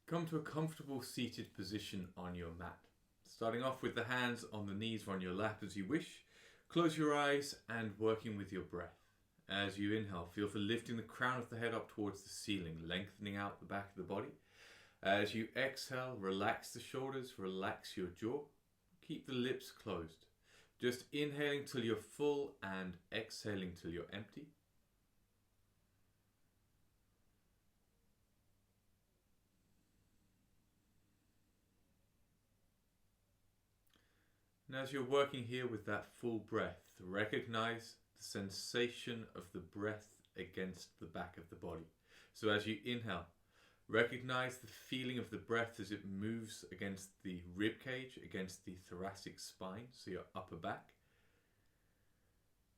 Come to a comfortable seated position on your mat. Starting off with the hands on the knees or on your lap as you wish. Close your eyes and working with your breath. As you inhale, feel for lifting the crown of the head up towards the ceiling, lengthening out the back of the body. As you exhale, relax the shoulders, relax your jaw. Keep the lips closed. Just inhaling till you're full and exhaling till you're empty. And as you're working here with that full breath, recognize the sensation of the breath against the back of the body. So as you inhale, recognize the feeling of the breath as it moves against the rib cage, against the thoracic spine, so your upper back.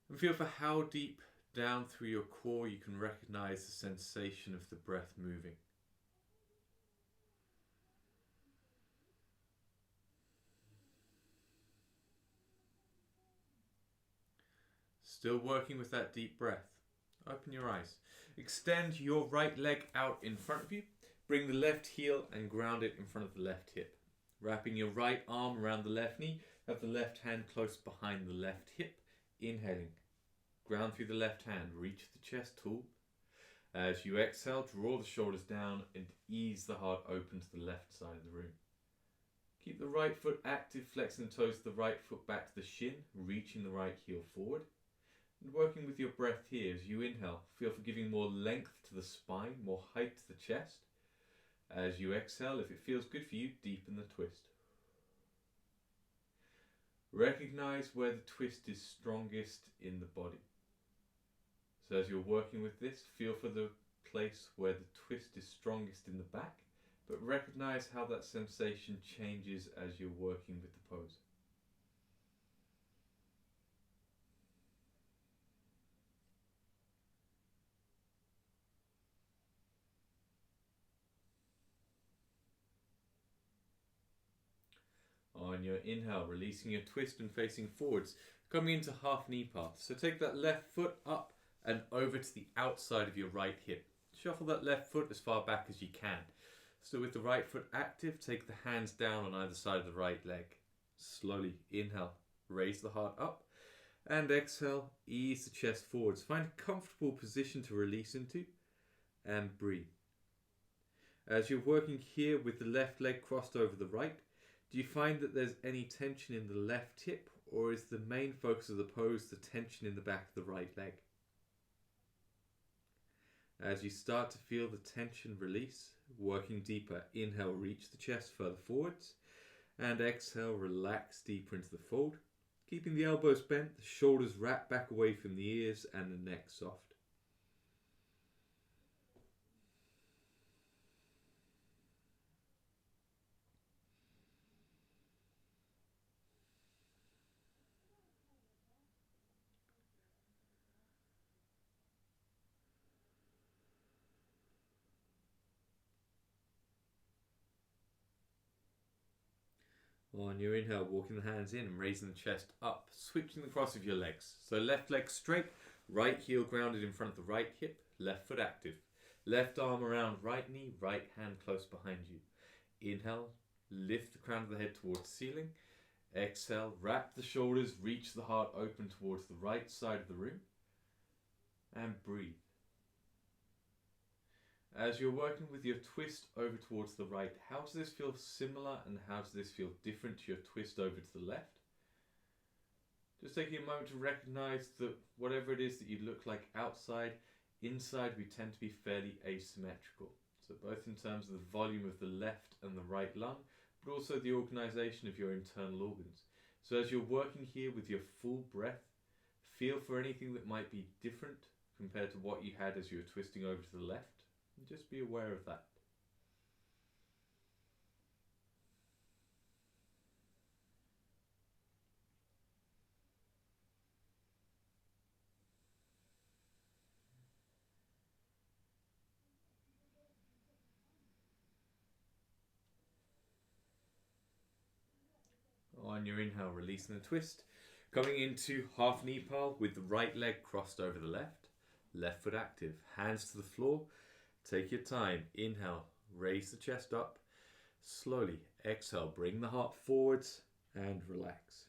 And feel for how deep down through your core you can recognize the sensation of the breath moving. Still working with that deep breath. Open your eyes. Extend your right leg out in front of you. Bring the left heel and ground it in front of the left hip. Wrapping your right arm around the left knee. Have the left hand close behind the left hip. Inhaling. Ground through the left hand. Reach the chest tall. As you exhale, draw the shoulders down and ease the heart open to the left side of the room. Keep the right foot active, flexing the toes of the right foot back to the shin, reaching the right heel forward. And working with your breath here as you inhale, feel for giving more length to the spine, more height to the chest. As you exhale, if it feels good for you, deepen the twist. Recognize where the twist is strongest in the body. So as you're working with this, feel for the place where the twist is strongest in the back, but recognize how that sensation changes as you're working with the pose. On your inhale, releasing your twist and facing forwards, coming into half knee path. So take that left foot up and over to the outside of your right hip. Shuffle that left foot as far back as you can. So with the right foot active, take the hands down on either side of the right leg. Slowly inhale, raise the heart up, and exhale, ease the chest forwards. Find a comfortable position to release into and breathe. As you're working here with the left leg crossed over the right, do you find that there's any tension in the left hip, or is the main focus of the pose the tension in the back of the right leg? As you start to feel the tension release, working deeper, inhale, reach the chest further forwards, and exhale, relax deeper into the fold, keeping the elbows bent, the shoulders wrapped back away from the ears, and the neck soft. On your inhale, walking the hands in and raising the chest up, switching the cross of your legs. So left leg straight, right heel grounded in front of the right hip, left foot active. Left arm around right knee, right hand close behind you. Inhale, lift the crown of the head towards the ceiling. Exhale, wrap the shoulders, reach the heart open towards the right side of the room. And breathe. As you're working with your twist over towards the right, how does this feel similar and how does this feel different to your twist over to the left? Just taking a moment to recognize that whatever it is that you look like outside, inside we tend to be fairly asymmetrical. So both in terms of the volume of the left and the right lung, but also the organization of your internal organs. So as you're working here with your full breath, feel for anything that might be different compared to what you had as you were twisting over to the left. And just be aware of that. On your inhale, releasing the twist. Coming into half knee pile with the right leg crossed over the left. Left foot active. Hands to the floor. Take your time. Inhale. Raise the chest up. Slowly exhale, bring the heart forwards and relax.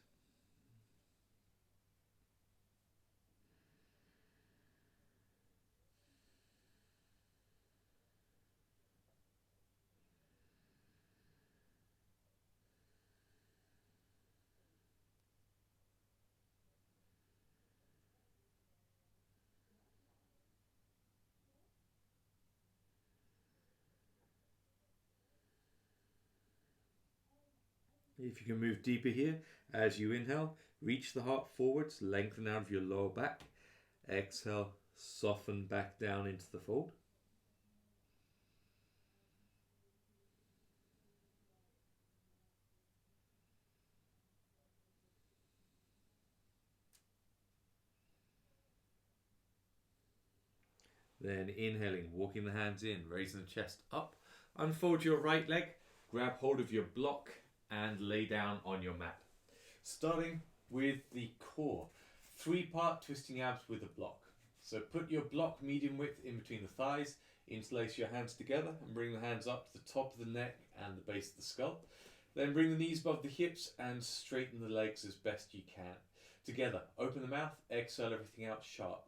If you can move deeper here, as you inhale, reach the heart forwards, lengthen out of your lower back. Exhale, soften back down into the fold. Then inhaling, walking the hands in, raising the chest up. Unfold your right leg, grab hold of your block and lay down on your mat. Starting with the core, 3-part twisting abs with a block. So put your block medium width in between the thighs, interlace your hands together and bring the hands up to the top of the neck and the base of the skull. Then bring the knees above the hips and straighten the legs as best you can. Together, open the mouth, exhale everything out sharp.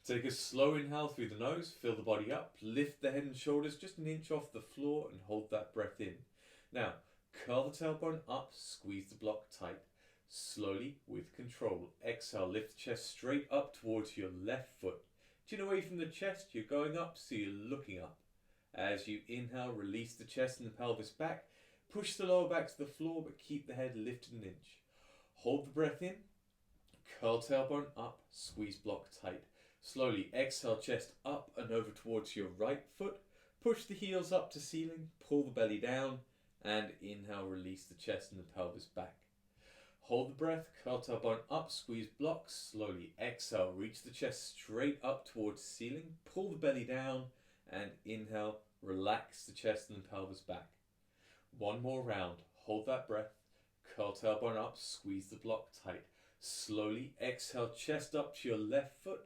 Take a slow inhale through the nose, fill the body up, lift the head and shoulders just an inch off the floor and hold that breath in. Now, curl the tailbone up, squeeze the block tight. Slowly, with control, exhale, lift the chest straight up towards your left foot. Chin away from the chest, you're going up, so you're looking up. As you inhale, release the chest and the pelvis back. Push the lower back to the floor, but keep the head lifted an inch. Hold the breath in, curl tailbone up, squeeze block tight. Slowly exhale, chest up and over towards your right foot. Push the heels up to ceiling, pull the belly down, and inhale, release the chest and the pelvis back. Hold the breath, curl tailbone up, squeeze block. Slowly exhale, reach the chest straight up towards ceiling, pull the belly down, and inhale, relax the chest and the pelvis back. One more round, hold that breath, curl tailbone up, squeeze the block tight. Slowly exhale, chest up to your left foot.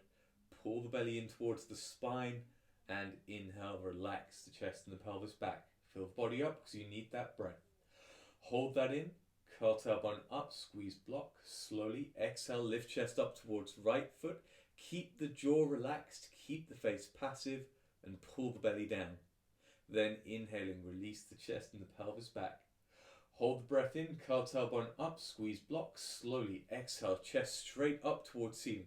Pull the belly in towards the spine and inhale, relax the chest and the pelvis back. Fill the body up because you need that breath. Hold that in, curl tailbone up, squeeze block. Slowly exhale, lift chest up towards right foot. Keep the jaw relaxed, keep the face passive and pull the belly down. Then inhaling, release the chest and the pelvis back. Hold the breath in, curl tailbone up, squeeze block. Slowly exhale, chest straight up towards ceiling.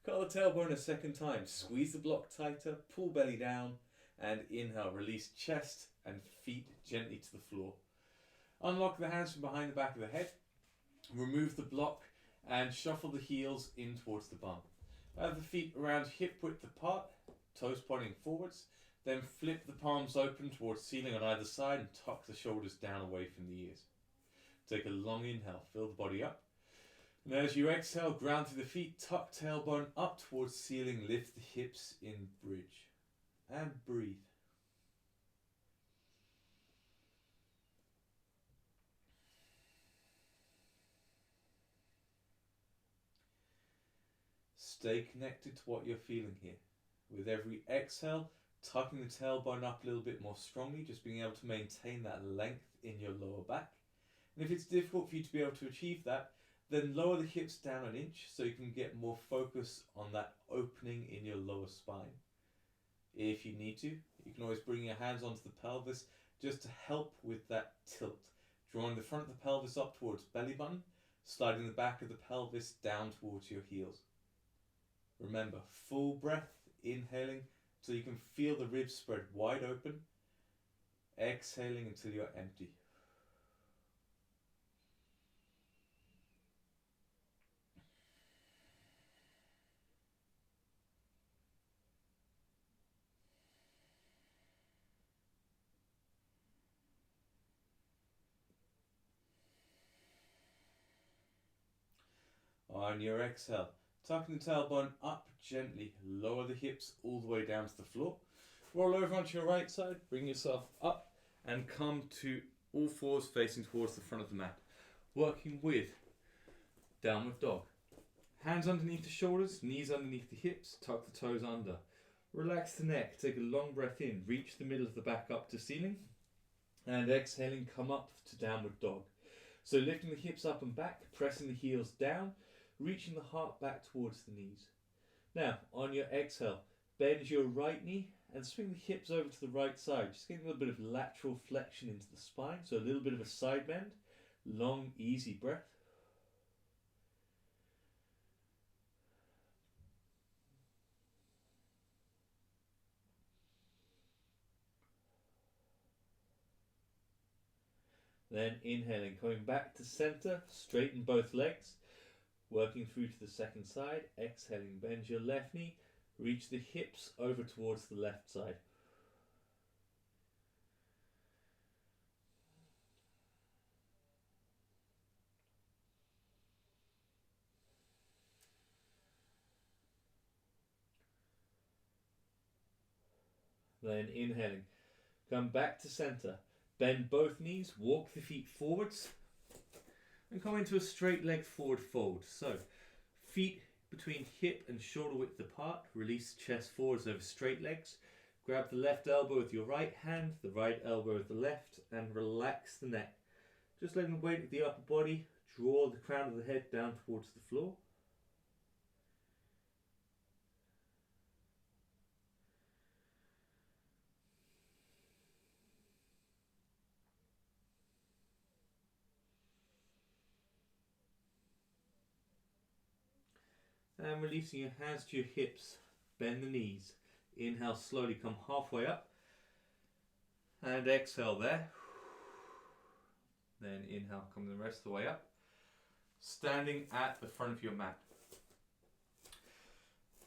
Curl the tailbone a second time, squeeze the block tighter, pull belly down, and inhale, release chest and feet gently to the floor. Unlock the hands from behind the back of the head, remove the block, and shuffle the heels in towards the bum. Have the feet around hip width apart, toes pointing forwards, then flip the palms open towards ceiling on either side and tuck the shoulders down away from the ears. Take a long inhale, fill the body up. And as you exhale, ground through the feet, tuck tailbone up towards ceiling, lift the hips in bridge. And breathe. Stay connected to what you're feeling here. With every exhale, tucking the tailbone up a little bit more strongly, just being able to maintain that length in your lower back. And if it's difficult for you to be able to achieve that, then lower the hips down an inch so you can get more focus on that opening in your lower spine. If you need to, you can always bring your hands onto the pelvis just to help with that tilt. Drawing the front of the pelvis up towards belly button, sliding the back of the pelvis down towards your heels. Remember, full breath, inhaling so you can feel the ribs spread wide open. Exhaling until you're empty. On your exhale, tucking the tailbone up gently, lower the hips all the way down to the floor. Roll over onto your right side, bring yourself up and come to all fours facing towards the front of the mat. Working with downward dog. Hands underneath the shoulders, knees underneath the hips, tuck the toes under. Relax the neck, take a long breath in, reach the middle of the back up to ceiling. And exhaling, come up to downward dog. So lifting the hips up and back, pressing the heels down, reaching the heart back towards the knees. Now, on your exhale, bend your right knee and swing the hips over to the right side. Just getting a little bit of lateral flexion into the spine, so a little bit of a side bend. Long, easy breath. Then inhaling, coming back to center, straighten both legs, working through to the second side. Exhaling, bend your left knee, reach the hips over towards the left side. Then inhaling, come back to center, bend both knees, walk the feet forwards, and come into a straight leg forward fold. So, feet between hip and shoulder width apart, release chest forwards over straight legs, grab the left elbow with your right hand, the right elbow with the left, and relax the neck. Just letting the weight of the upper body draw the crown of the head down towards the floor. And releasing your hands to your hips, bend the knees. Inhale, slowly come halfway up. And exhale there. Then inhale, come the rest of the way up. Standing at the front of your mat.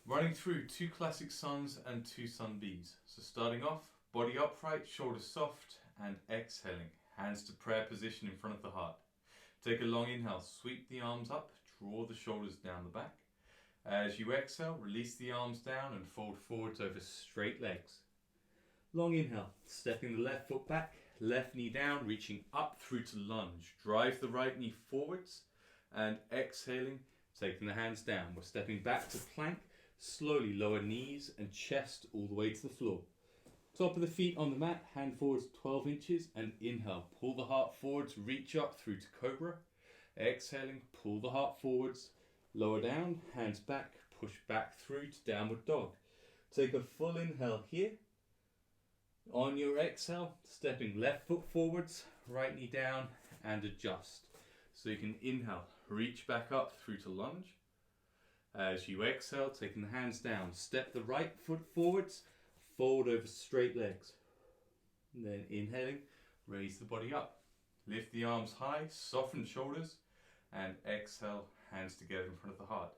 Running through 2 classic suns and 2 sun Bs. So starting off, body upright, shoulders soft, and exhaling. Hands to prayer position in front of the heart. Take a long inhale, sweep the arms up, draw the shoulders down the back. As you exhale, release the arms down and fold forwards over straight legs. Long inhale, stepping the left foot back, left knee down, reaching up through to lunge. Drive the right knee forwards and exhaling, taking the hands down. We're stepping back to plank, slowly lower knees and chest all the way to the floor. Top of the feet on the mat, hand forwards 12 inches and inhale. Pull the heart forwards, reach up through to cobra. Exhaling, pull the heart forwards. Lower down, hands back, push back through to downward dog. Take a full inhale here. On your exhale, stepping left foot forwards, right knee down, and adjust. So you can inhale, reach back up through to lunge. As you exhale, taking the hands down, step the right foot forwards, fold over straight legs. And then inhaling, raise the body up. Lift the arms high, soften shoulders, and exhale, hands together in front of the heart.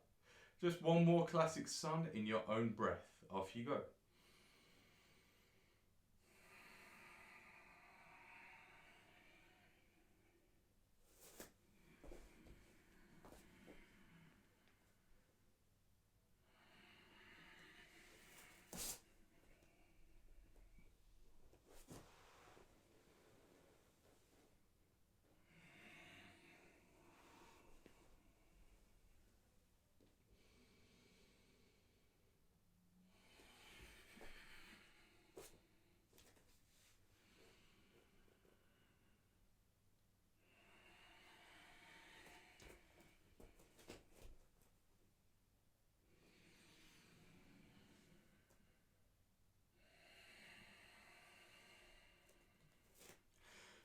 Just one more classic sun in your own breath. Off you go.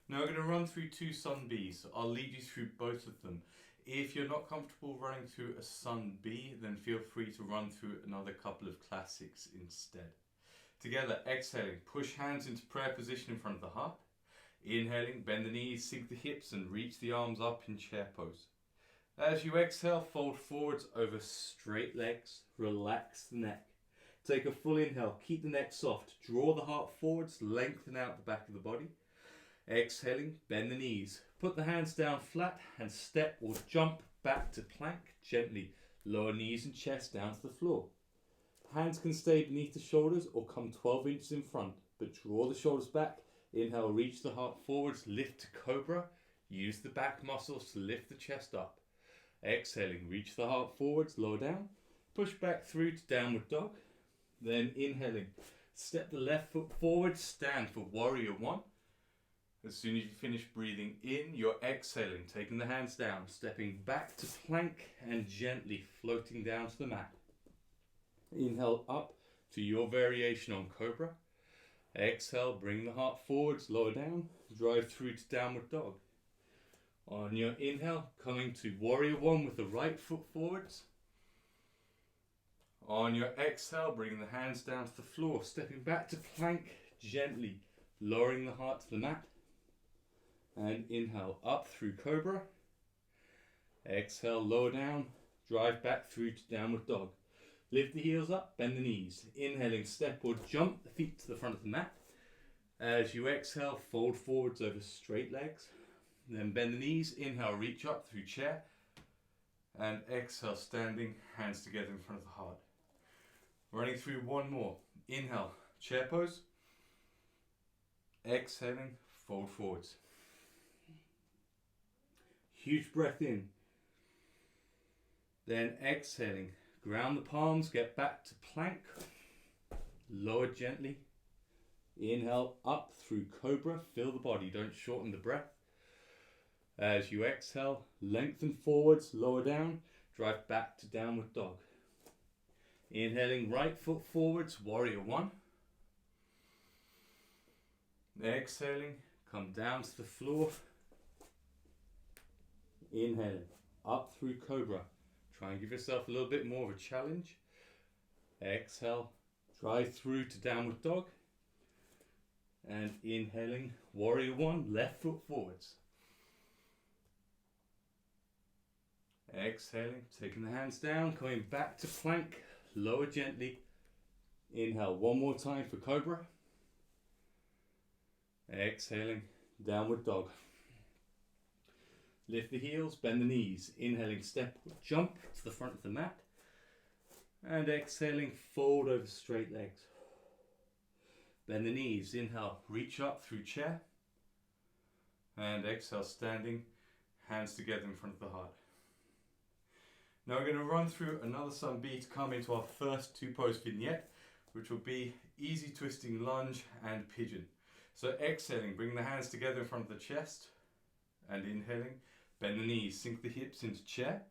Now we're going to run through 2 sun Bs. So I'll lead you through both of them. If you're not comfortable running through a sun B, then feel free to run through another couple of classics instead. Together, exhaling, push hands into prayer position in front of the heart. Inhaling, bend the knees, sink the hips and reach the arms up in chair pose. As you exhale, fold forwards over straight legs, relax the neck. Take a full inhale, keep the neck soft, draw the heart forwards, lengthen out the back of the body. Exhaling, bend the knees, put the hands down flat and step or jump back to plank gently. Lower knees and chest down to the floor. Hands can stay beneath the shoulders or come 12 inches in front, but draw the shoulders back. Inhale, reach the heart forwards, lift to cobra. Use the back muscles to lift the chest up. Exhaling, reach the heart forwards, lower down. Push back through to downward dog. Then inhaling, step the left foot forward, stand for warrior 1. As soon as you finish breathing in, you're exhaling, taking the hands down, stepping back to plank and gently floating down to the mat. Inhale up to your variation on cobra. Exhale, bring the heart forwards, lower down, drive through to downward dog. On your inhale, coming to warrior one with the right foot forwards. On your exhale, bringing the hands down to the floor, stepping back to plank, gently lowering the heart to the mat. And inhale up through cobra. Exhale, lower down, drive back through to downward dog. Lift the heels up, bend the knees. Inhaling, step or jump the feet to the front of the mat. As you exhale, fold forwards over straight legs. Then bend the knees. Inhale, reach up through chair. And exhale, standing, hands together in front of the heart. Running through one more. Inhale, chair pose. Exhaling, fold forwards. Huge breath in. Then exhaling, ground the palms, get back to plank. Lower gently. Inhale up through cobra, fill the body, don't shorten the breath. As you exhale, lengthen forwards, lower down, drive back to downward dog. Inhaling, right foot forwards, warrior one. Exhaling, come down to the floor. Inhaling, up through cobra. Try and give yourself a little bit more of a challenge. Exhale, drive through to downward dog. And inhaling, warrior one, left foot forwards. Exhaling, taking the hands down, coming back to plank, lower gently. Inhale one more time for cobra. Exhaling, downward dog. Lift the heels, bend the knees. Inhaling, step or jump to the front of the mat. And exhaling, fold over straight legs. Bend the knees. Inhale, reach up through chair. And exhale, standing, hands together in front of the heart. Now we're going to run through another sun B to come into our first two pose vignette, which will be easy twisting lunge and pigeon. So exhaling, bring the hands together in front of the chest. And inhaling, bend the knees, sink the hips into chair.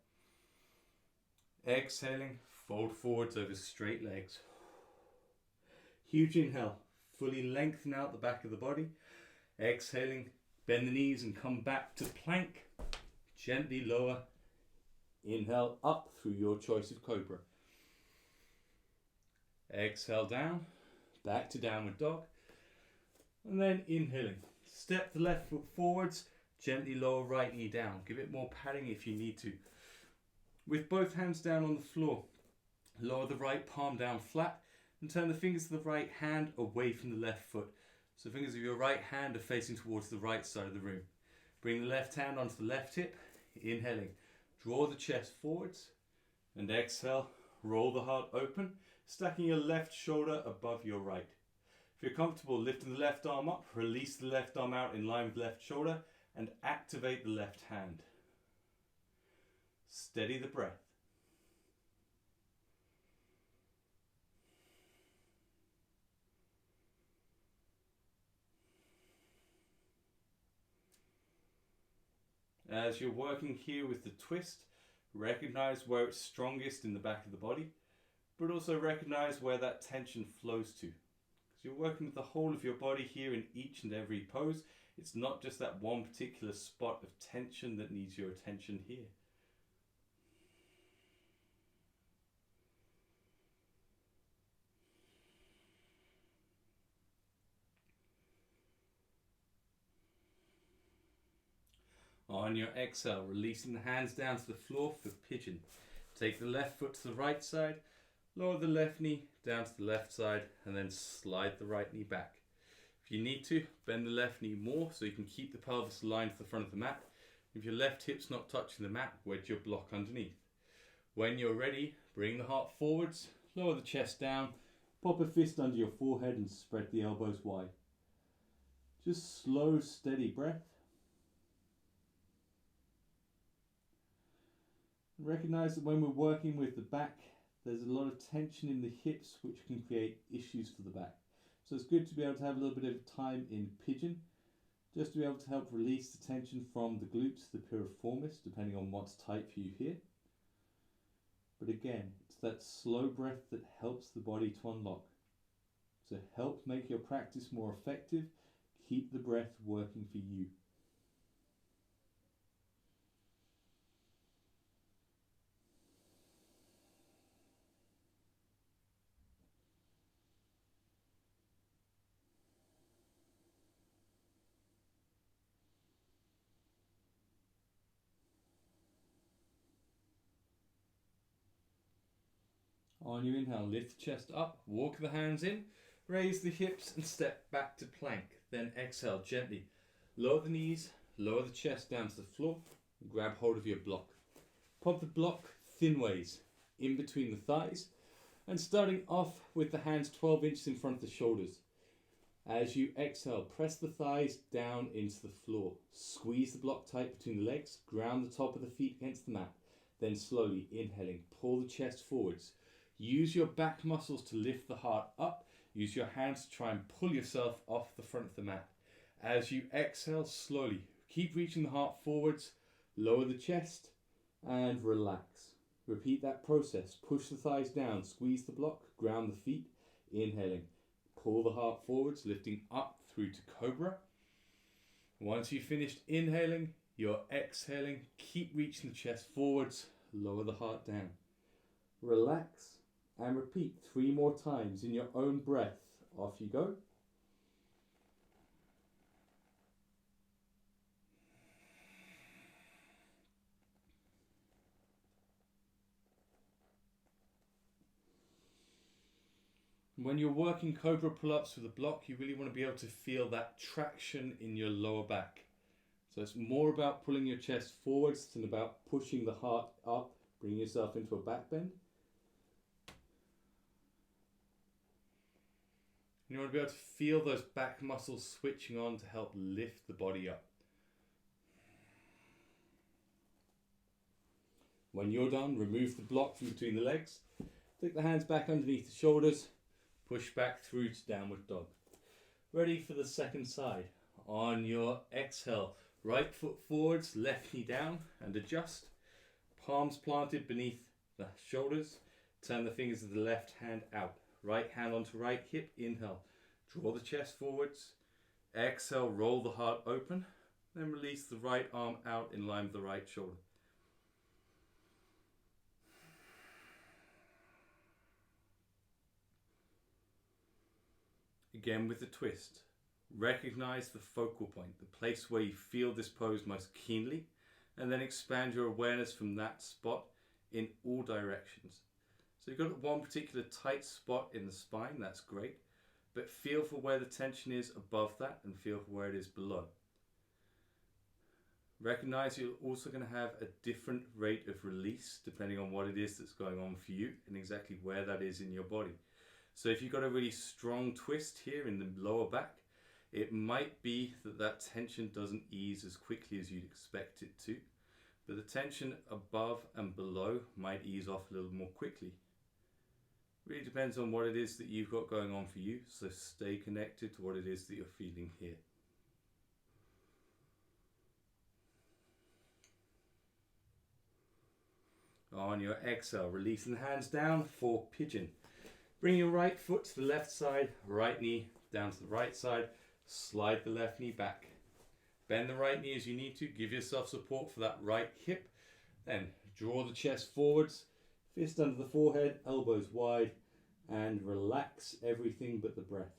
Exhaling, fold forwards over straight legs. Huge inhale, fully lengthen out the back of the body. Exhaling, bend the knees and come back to plank. Gently lower. Inhale up through your choice of cobra. Exhale down, back to downward dog. And then inhaling, step the left foot forwards. Gently lower right knee down. Give it more padding if you need to. With both hands down on the floor, lower the right palm down flat and turn the fingers of the right hand away from the left foot. So the fingers of your right hand are facing towards the right side of the room. Bring the left hand onto the left hip. Inhaling, draw the chest forwards. And exhale, roll the heart open, stacking your left shoulder above your right. If you're comfortable, lifting the left arm up, release the left arm out in line with left shoulder. And activate the left hand. Steady the breath. As you're working here with the twist, recognize where it's strongest in the back of the body, but also recognize where that tension flows to. Because you're working with the whole of your body here in each and every pose. It's not just that one particular spot of tension that needs your attention here. On your exhale, releasing the hands down to the floor for pigeon. Take the left foot to the right side, lower the left knee down to the left side, and then slide the right knee back. If you need to, bend the left knee more so you can keep the pelvis aligned to the front of the mat. If your left hip's not touching the mat, wedge your block underneath. When you're ready, bring the heart forwards, lower the chest down, pop a fist under your forehead and spread the elbows wide. Just slow, steady breath. Recognize that when we're working with the back, there's a lot of tension in the hips which can create issues for the back. So it's good to be able to have a little bit of time in pigeon just to be able to help release the tension from the glutes, the piriformis, depending on what's tight for you here. But again, it's that slow breath that helps the body to unlock. So help make your practice more effective. Keep the breath working for you. On your inhale, lift the chest up, walk the hands in, raise the hips and step back to plank. Then exhale gently. Lower the knees, lower the chest down to the floor, and grab hold of your block. Pop the block thin ways in between the thighs and starting off with the hands 12 inches in front of the shoulders. As you exhale, press the thighs down into the floor. Squeeze the block tight between the legs, ground the top of the feet against the mat. Then slowly inhaling, pull the chest forwards. Use your back muscles to lift the heart up. Use your hands to try and pull yourself off the front of the mat. As you exhale slowly, keep reaching the heart forwards, lower the chest and relax. Repeat that process. Push the thighs down, squeeze the block, ground the feet, inhaling. Pull the heart forwards, lifting up through to cobra. Once you've finished inhaling, you're exhaling. Keep reaching the chest forwards, lower the heart down. Relax and repeat 3 more times in your own breath. Off you go. When you're working cobra pull-ups with a block, you really want to be able to feel that traction in your lower back. So it's more about pulling your chest forwards than about pushing the heart up, bring yourself into a back bend. You want to be able to feel those back muscles switching on to help lift the body up. When you're done, remove the block from between the legs. Take the hands back underneath the shoulders. Push back through to downward dog. Ready for the second side. On your exhale, right foot forwards, left knee down and adjust. Palms planted beneath the shoulders. Turn the fingers of the left hand out. Right hand onto right hip, inhale. Draw the chest forwards. Exhale, roll the heart open. Then release the right arm out in line with the right shoulder. Again with the twist. Recognize the focal point, the place where you feel this pose most keenly, and then expand your awareness from that spot in all directions. So you've got one particular tight spot in the spine, that's great, but feel for where the tension is above that and feel for where it is below. Recognize you're also going to have a different rate of release depending on what it is that's going on for you and exactly where that is in your body. So if you've got a really strong twist here in the lower back, it might be that that tension doesn't ease as quickly as you'd expect it to, but the tension above and below might ease off a little more quickly. Really depends on what it is that you've got going on for you, so stay connected to what it is that you're feeling here. On your exhale, releasing the hands down for pigeon. Bring your right foot to the left side, right knee down to the right side, slide the left knee back. Bend the right knee as you need to, give yourself support for that right hip. Then draw the chest forwards, fist under the forehead, elbows wide, and relax everything but the breath.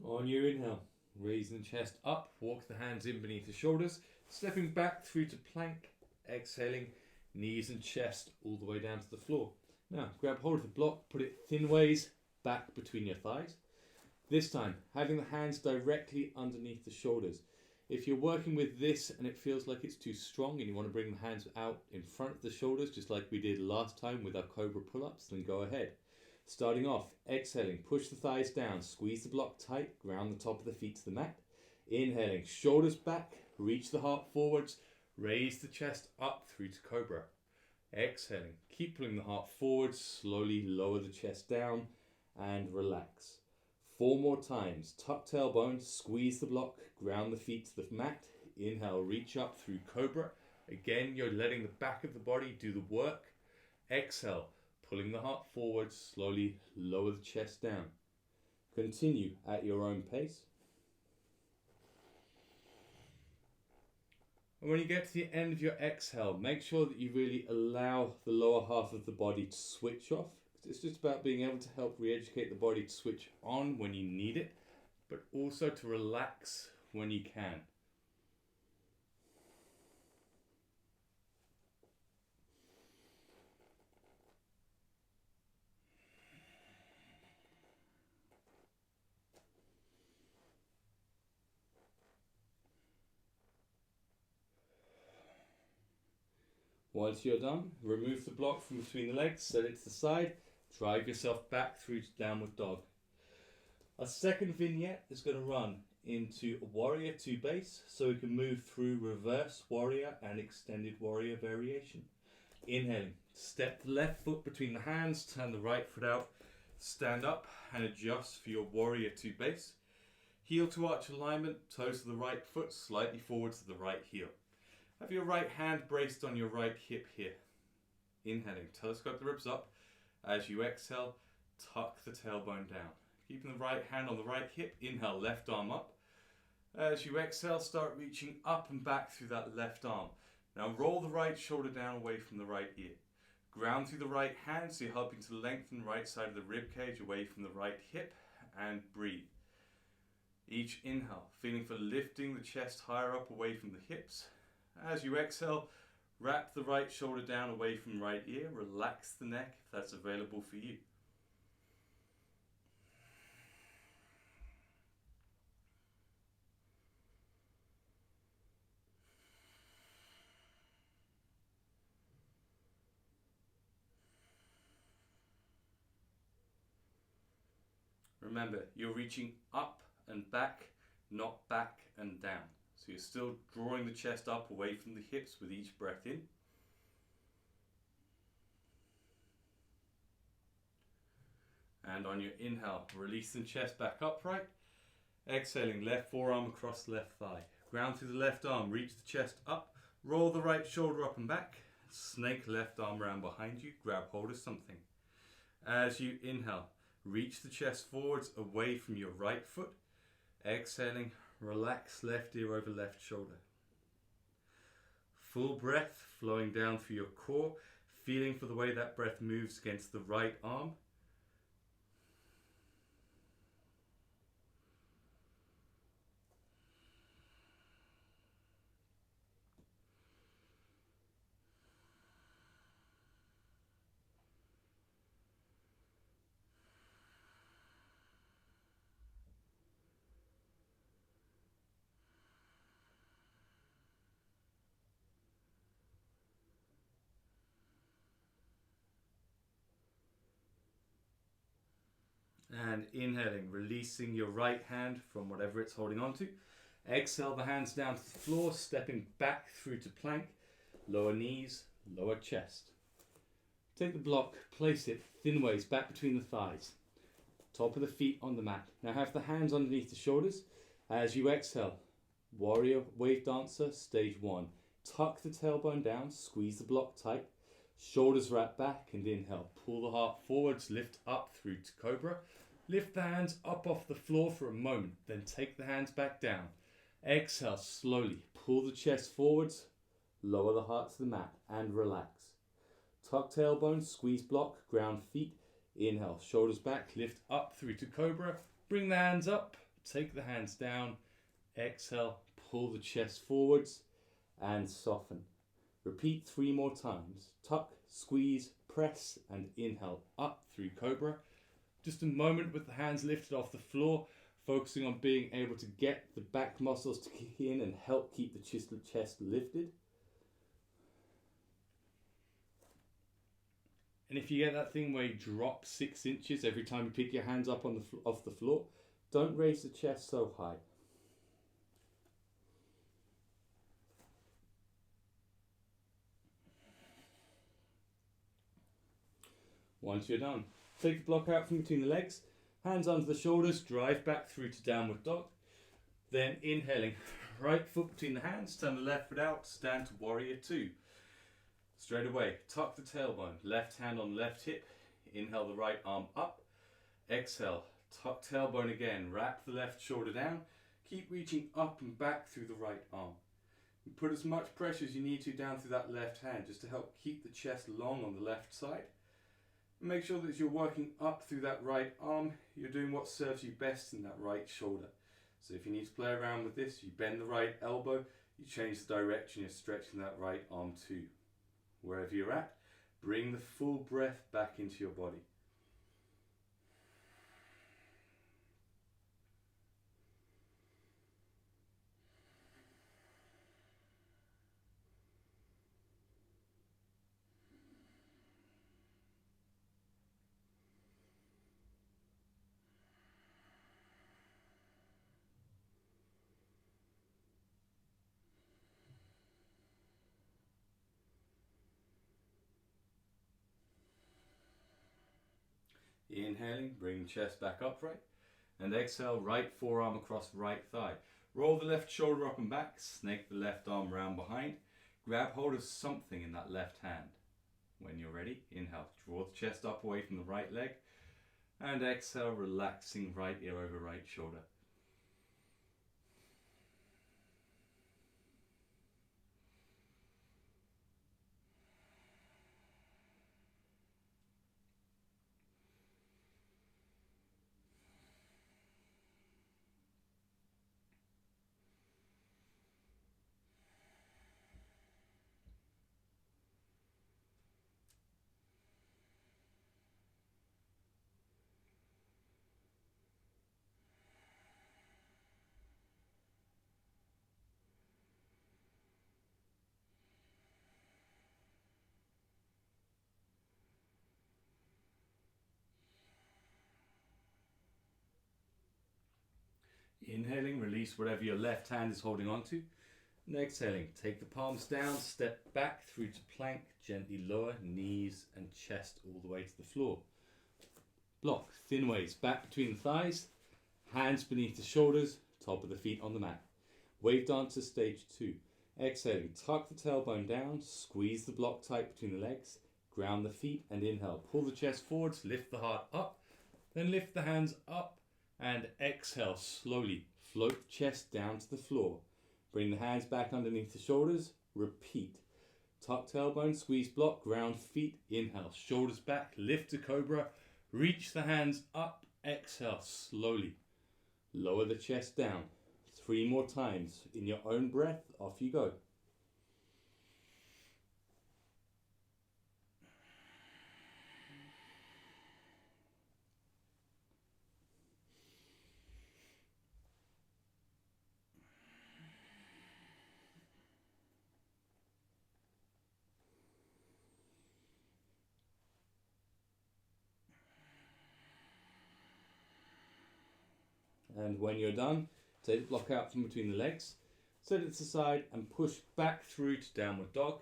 On your inhale, raising the chest up, walk the hands in beneath the shoulders, stepping back through to plank, exhaling, knees and chest all the way down to the floor. Now, grab hold of the block, put it thin ways, back between your thighs. This time, having the hands directly underneath the shoulders. If you're working with this and it feels like it's too strong and you want to bring the hands out in front of the shoulders, just like we did last time with our cobra pull-ups, then go ahead. Starting off, exhaling, push the thighs down, squeeze the block tight, ground the top of the feet to the mat. Inhaling, shoulders back, reach the heart forwards, raise the chest up through to cobra. Exhaling, keep pulling the heart forwards, slowly lower the chest down and relax. 4 more times. Tuck tailbone, squeeze the block, ground the feet to the mat. Inhale, reach up through cobra. Again, you're letting the back of the body do the work. Exhale, pulling the heart forward, slowly lower the chest down. Continue at your own pace. And when you get to the end of your exhale, make sure that you really allow the lower half of the body to switch off. It's just about being able to help re-educate the body to switch on when you need it, but also to relax when you can. Once you're done, remove the block from between the legs, set it to the side, drive yourself back through to downward dog. Our second vignette is going to run into warrior to base, so we can move through reverse warrior and extended warrior variation. Inhaling, step the left foot between the hands, turn the right foot out, stand up and adjust for your warrior to base. Heel to arch alignment, toes to the right foot, slightly forward to the right heel. Have your right hand braced on your right hip here. Inhaling, telescope the ribs up. As you exhale, tuck the tailbone down. Keeping the right hand on the right hip, inhale, left arm up. As you exhale, start reaching up and back through that left arm. Now roll the right shoulder down away from the right ear. Ground through the right hand, so you're helping to lengthen the right side of the rib cage away from the right hip, and breathe. Each inhale, feeling for lifting the chest higher up away from the hips. As you exhale, wrap the right shoulder down away from right ear. Relax the neck if that's available for you. Remember, you're reaching up and back, not back and down. So you're still drawing the chest up away from the hips with each breath in. And on your inhale, release the chest back upright. Exhaling, left forearm across the left thigh. Ground through the left arm, reach the chest up. Roll the right shoulder up and back. Snake left arm around behind you, grab hold of something. As you inhale, reach the chest forwards away from your right foot. Exhaling, relax left ear over left shoulder. Full breath flowing down through your core, feeling for the way that breath moves against the right arm. And inhaling, releasing your right hand from whatever it's holding on to. Exhale the hands down to the floor, stepping back through to plank. Lower knees, lower chest. Take the block, place it thin ways back between the thighs. Top of the feet on the mat. Now have the hands underneath the shoulders. As you exhale, warrior wave dancer, stage 1. Tuck the tailbone down, squeeze the block tight. Shoulders wrap back and inhale. Pull the heart forwards, lift up through to cobra. Lift the hands up off the floor for a moment, then take the hands back down. Exhale slowly, pull the chest forwards, lower the heart to the mat and relax. Tuck tailbone, squeeze block, ground feet. Inhale, shoulders back, lift up through to cobra. Bring the hands up, take the hands down. Exhale, pull the chest forwards and soften. Repeat 3 more times. Tuck, squeeze, press and inhale up through cobra. Just a moment with the hands lifted off the floor, focusing on being able to get the back muscles to kick in and help keep the chest lifted. And if you get that thing where you drop 6 inches every time you pick your hands up off the floor, don't raise the chest so high. Once you're done, take the block out from between the legs, hands under the shoulders, drive back through to downward dog. Then inhaling, right foot between the hands, turn the left foot out, stand to warrior 2. Straight away, tuck the tailbone, left hand on left hip, inhale the right arm up, exhale, tuck tailbone again, wrap the left shoulder down, keep reaching up and back through the right arm. Put as much pressure as you need to down through that left hand just to help keep the chest long on the left side. Make sure that as you're working up through that right arm, you're doing what serves you best in that right shoulder. So if you need to play around with this, you bend the right elbow, you change the direction, you're stretching that right arm too. Wherever you're at, bring the full breath back into your body. Inhaling, bring the chest back upright, and exhale, right forearm across right thigh. Roll the left shoulder up and back, snake the left arm round behind, grab hold of something in that left hand. When you're ready, inhale, draw the chest up away from the right leg, and exhale, relaxing right ear over right shoulder. Inhaling, release whatever your left hand is holding on to. And exhaling, take the palms down, step back through to plank, gently lower knees and chest all the way to the floor. Block, thin waist, back between the thighs, hands beneath the shoulders, top of the feet on the mat. Wave dancer stage 2. Exhaling, tuck the tailbone down, squeeze the block tight between the legs, ground the feet and inhale. Pull the chest forwards, lift the heart up, then lift the hands up and exhale slowly. Float the chest down to the floor. Bring the hands back underneath the shoulders. Repeat. Tuck tailbone, squeeze block, ground feet. Inhale, shoulders back, lift to cobra. Reach the hands up, exhale slowly. Lower the chest down. 3 more times. In your own breath, off you go. And when you're done, take the block out from between the legs, set it to the side and push back through to downward dog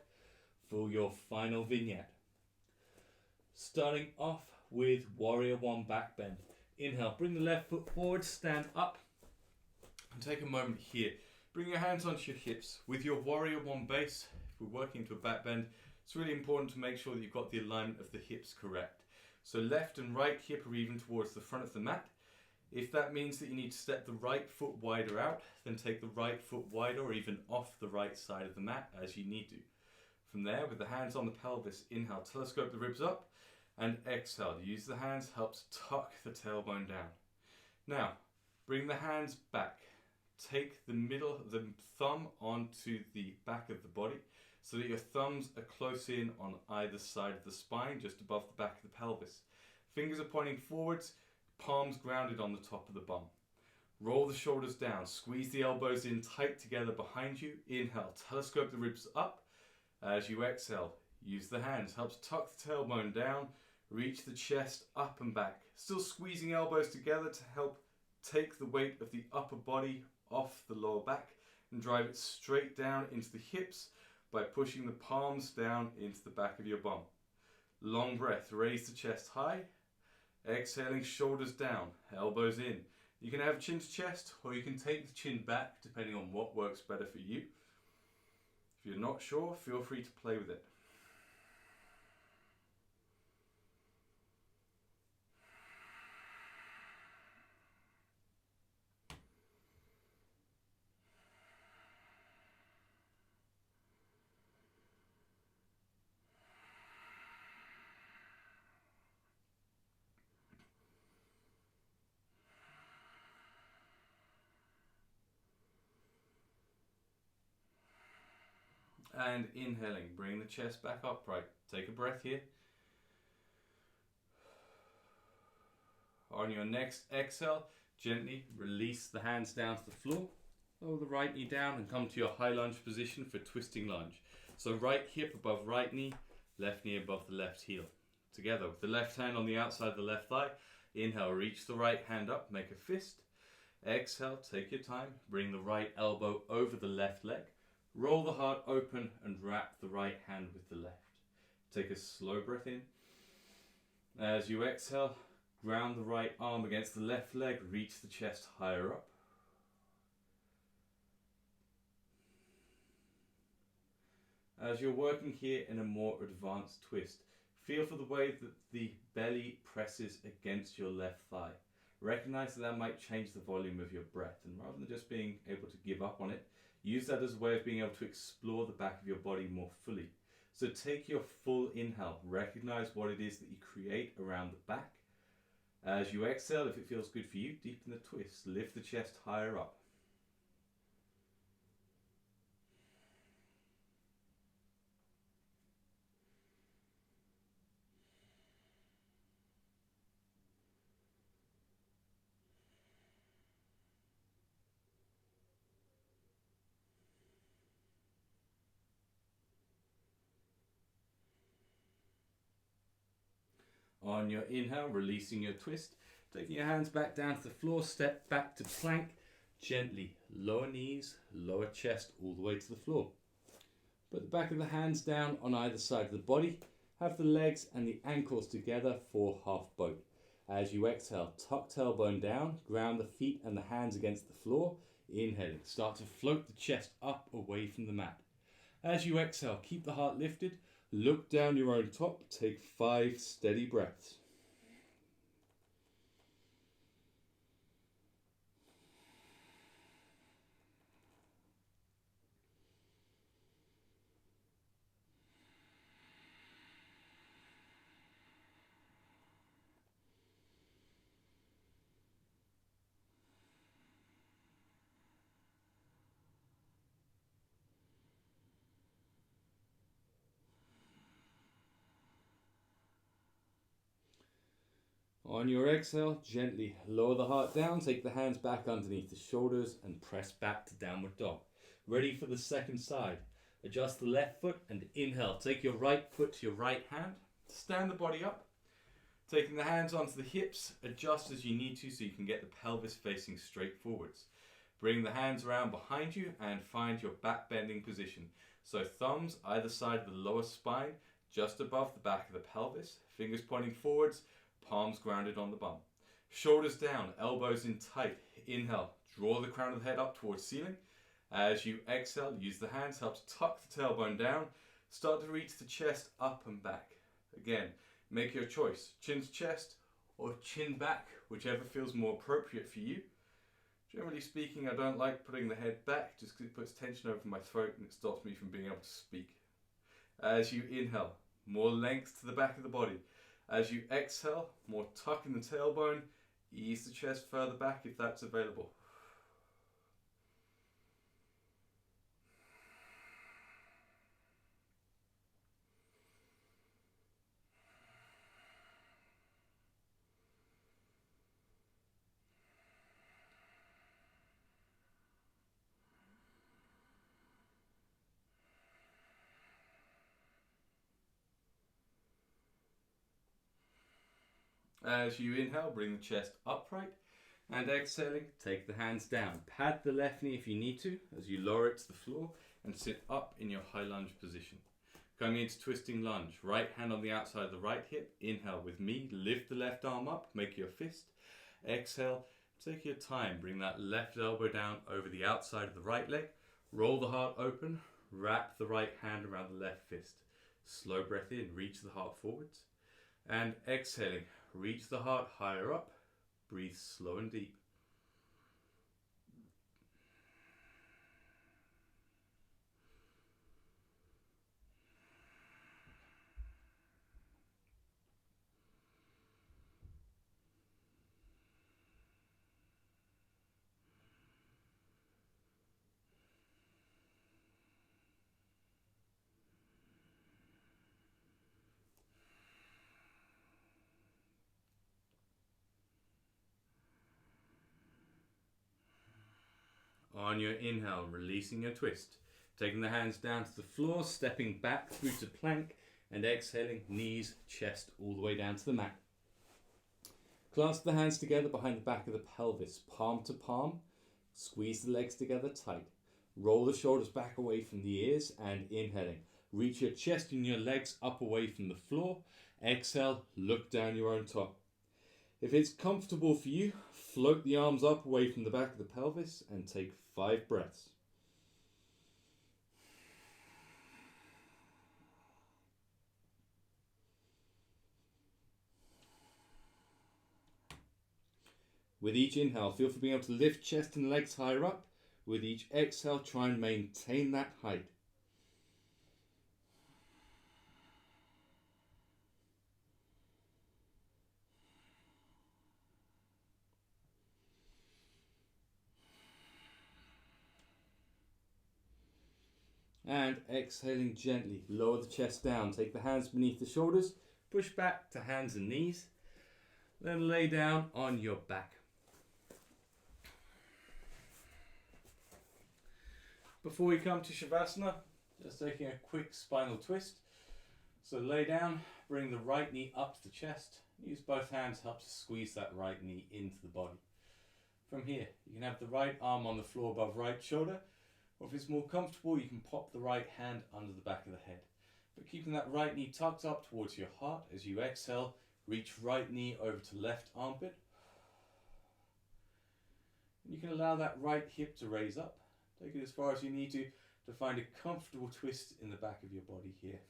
for your final vignette. Starting off with warrior 1 back bend. Inhale, bring the left foot forward, stand up and take a moment here. Bring your hands onto your hips. With your warrior 1 base, if we're working to a back bend, it's really important to make sure that you've got the alignment of the hips correct. So left and right hip are even towards the front of the mat. If that means that you need to step the right foot wider out, then take the right foot wider or even off the right side of the mat as you need to. From there, with the hands on the pelvis, inhale, telescope the ribs up, and exhale. Use the hands, helps tuck the tailbone down. Now, bring the hands back. Take the thumb onto the back of the body so that your thumbs are close in on either side of the spine, just above the back of the pelvis. Fingers are pointing forwards. palms grounded on the top of the bum. Roll the shoulders down, squeeze the elbows in tight together behind you. Inhale, telescope the ribs up. As you exhale, use the hands, helps tuck the tailbone down, reach the chest up and back. Still squeezing elbows together to help take the weight of the upper body off the lower back and drive it straight down into the hips by pushing the palms down into the back of your bum. Long breath, raise the chest high. Exhaling, shoulders down, elbows in. You can have chin to chest, or you can take the chin back depending on what works better for you. If you're not sure, feel free to play with it. And inhaling, bring the chest back upright. Take a breath here. On your next exhale, gently release the hands down to the floor. Lower the right knee down and come to your high lunge position for twisting lunge. So right hip above right knee, left knee above the left heel. Together with the left hand on the outside of the left thigh. Inhale, reach the right hand up, make a fist. Exhale, take your time. Bring the right elbow over the left leg. Roll the heart open and wrap the right hand with the left. Take a slow breath in. As you exhale, ground the right arm against the left leg, reach the chest higher up. As you're working here in a more advanced twist, feel for the way that the belly presses against your left thigh. Recognize that might change the volume of your breath, and rather than just being able to give up on it, use that as a way of being able to explore the back of your body more fully. So take your full inhale, recognize what it is that you create around the back. As you exhale, if it feels good for you, deepen the twist, lift the chest higher up. On your inhale, releasing your twist, taking your hands back down to the floor, step back to plank, gently, lower knees, lower chest, all the way to the floor. Put the back of the hands down on either side of the body, have the legs and the ankles together for half boat. As you exhale, tuck tailbone down, ground the feet and the hands against the floor, inhaling, start to float the chest up away from the mat. As you exhale, keep the heart lifted. Look down your own top, take 5 steady breaths. On your exhale, gently lower the heart down, take the hands back underneath the shoulders and press back to downward dog. Ready for the second side. Adjust the left foot and inhale. Take your right foot to your right hand. Stand the body up. Taking the hands onto the hips, adjust as you need to so you can get the pelvis facing straight forwards. Bring the hands around behind you and find your back bending position. So thumbs either side of the lower spine, just above the back of the pelvis, fingers pointing forwards, palms grounded on the bum. Shoulders down, elbows in tight. Inhale, draw the crown of the head up towards ceiling. As you exhale, use the hands, help to tuck the tailbone down. Start to reach the chest up and back. Again, make your choice. Chin to chest or chin back, whichever feels more appropriate for you. Generally speaking, I don't like putting the head back just because it puts tension over my throat and it stops me from being able to speak. As you inhale, more length to the back of the body. As you exhale, more tuck in the tailbone, ease the chest further back if that's available. As you inhale, bring the chest upright, and exhaling, take the hands down. Pad the left knee if you need to as you lower it to the floor and sit up in your high lunge position. Coming into twisting lunge, right hand on the outside of the right hip. Inhale with me, lift the left arm up, make your fist. Exhale, take your time, bring that left elbow down over the outside of the right leg. Roll the heart open, wrap the right hand around the left fist. Slow breath in, reach the heart forwards. And exhaling, reach the heart higher up. Breathe slow and deep. On your inhale, releasing your twist. Taking the hands down to the floor, stepping back through to plank, and exhaling, knees, chest, all the way down to the mat. Clasp the hands together behind the back of the pelvis, palm to palm. Squeeze the legs together tight. Roll the shoulders back away from the ears, and inhaling. Reach your chest and your legs up away from the floor. Exhale, look down your own top. If it's comfortable for you, float the arms up away from the back of the pelvis and take 5 breaths. With each inhale, feel for being able to lift chest and legs higher up. With each exhale, try and maintain that height. And exhaling gently, lower the chest down. Take the hands beneath the shoulders, push back to hands and knees. Then lay down on your back. Before we come to Shavasana, just taking a quick spinal twist. So lay down, bring the right knee up to the chest. Use both hands to help to squeeze that right knee into the body. From here, you can have the right arm on the floor above right shoulder, or if it's more comfortable, you can pop the right hand under the back of the head. But keeping that right knee tucked up towards your heart, as you exhale, reach right knee over to left armpit. And you can allow that right hip to raise up. Take it as far as you need to find a comfortable twist in the back of your body here.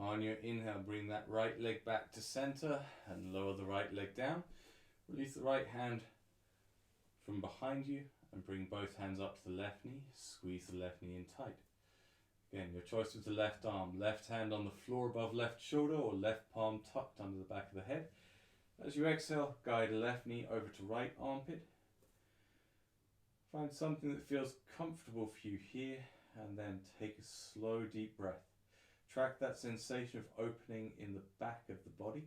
On your inhale, bring that right leg back to center and lower the right leg down. Release the right hand from behind you and bring both hands up to the left knee. Squeeze the left knee in tight. Again, your choice with the left arm. Left hand on the floor above left shoulder or left palm tucked under the back of the head. As you exhale, guide the left knee over to right armpit. Find something that feels comfortable for you here and then take a slow deep breath. Track that sensation of opening in the back of the body.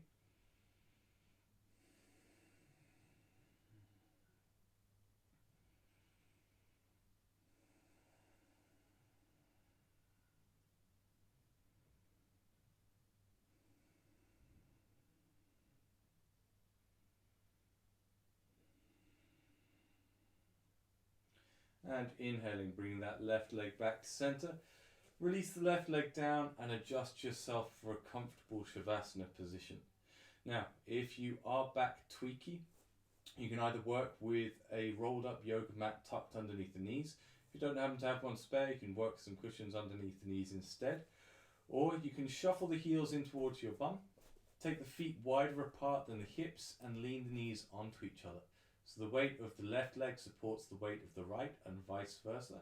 And inhaling, bring that left leg back to center. Release the left leg down and adjust yourself for a comfortable Shavasana position. Now, if you are back tweaky, you can either work with a rolled up yoga mat tucked underneath the knees. If you don't happen to have one spare, you can work some cushions underneath the knees instead. Or you can shuffle the heels in towards your bum, take the feet wider apart than the hips and lean the knees onto each other. So the weight of the left leg supports the weight of the right and vice versa.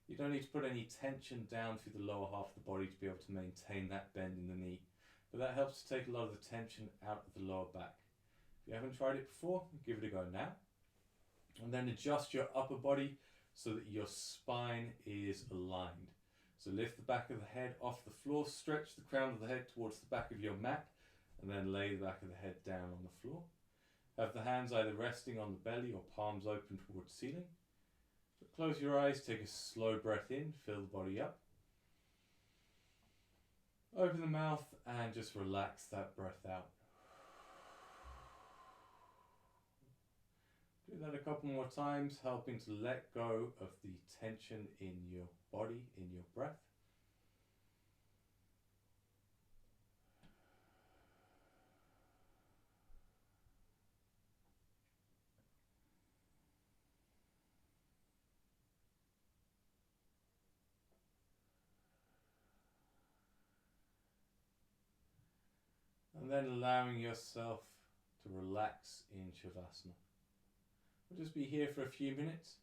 You don't need to put any tension down through the lower half of the body to be able to maintain that bend in the knee. But that helps to take a lot of the tension out of the lower back. If you haven't tried it before, give it a go now. And then adjust your upper body so that your spine is aligned. So lift the back of the head off the floor, stretch the crown of the head towards the back of your mat, and then lay the back of the head down on the floor. Have the hands either resting on the belly or palms open towards the ceiling. But close your eyes, take a slow breath in, fill the body up. Open the mouth and just relax that breath out. Do that a couple more times, helping to let go of the tension in your body, in your breath. And then allowing yourself to relax in Shavasana. We'll just be here for a few minutes.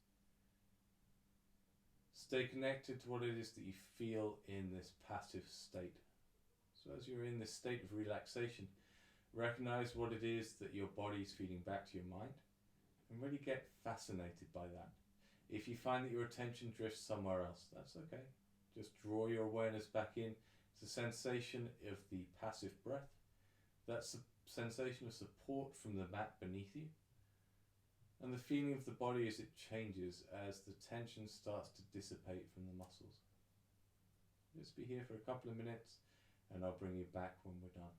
Stay connected to what it is that you feel in this passive state. So as you're in this state of relaxation, recognize what it is that your body is feeding back to your mind, and really get fascinated by that. If you find that your attention drifts somewhere else, that's okay. Just draw your awareness back in to the sensation of the passive breath. That's a sensation of support from the mat beneath you, and the feeling of the body as it changes, as the tension starts to dissipate from the muscles. Just be here for a couple of minutes, and I'll bring you back when we're done.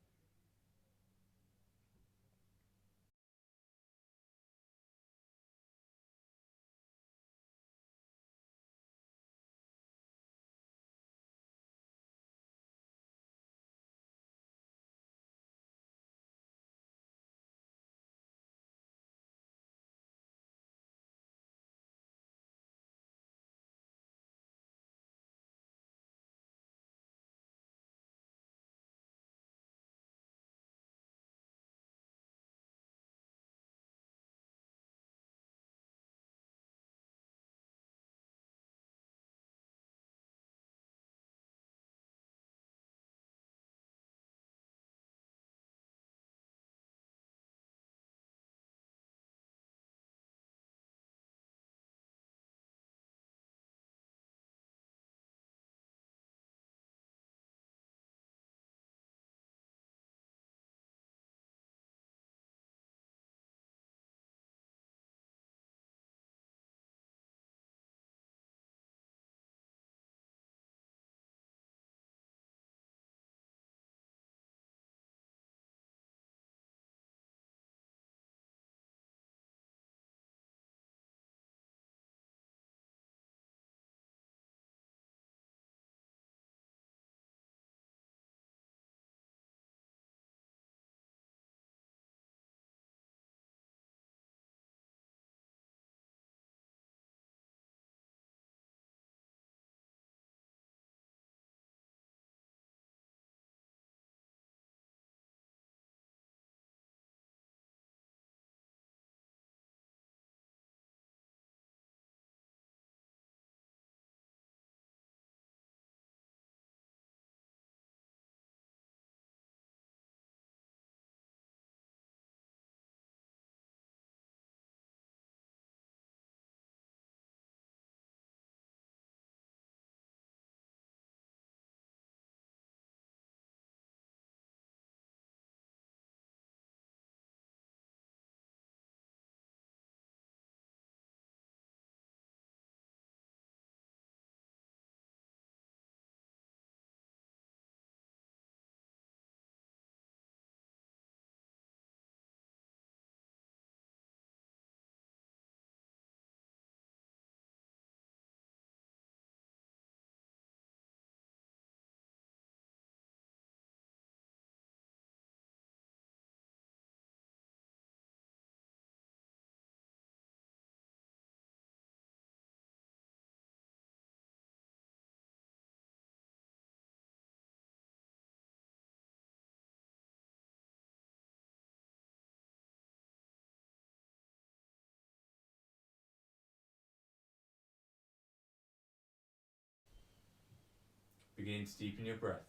Begin to deepen your breath.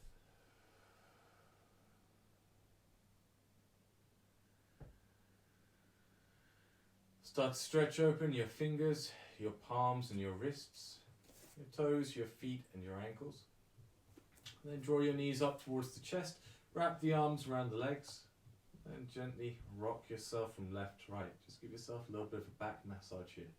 Start to stretch open your fingers, your palms and your wrists, your toes, your feet and your ankles. And then draw your knees up towards the chest, wrap the arms around the legs, and gently rock yourself from left to right. Just give yourself a little bit of a back massage here.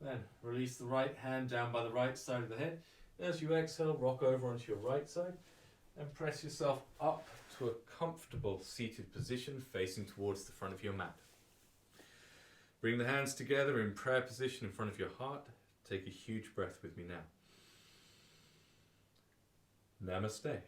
Then release the right hand down by the right side of the head. As you exhale, rock over onto your right side and press yourself up to a comfortable seated position facing towards the front of your mat. Bring the hands together in prayer position in front of your heart. Take a huge breath with me now. Namaste.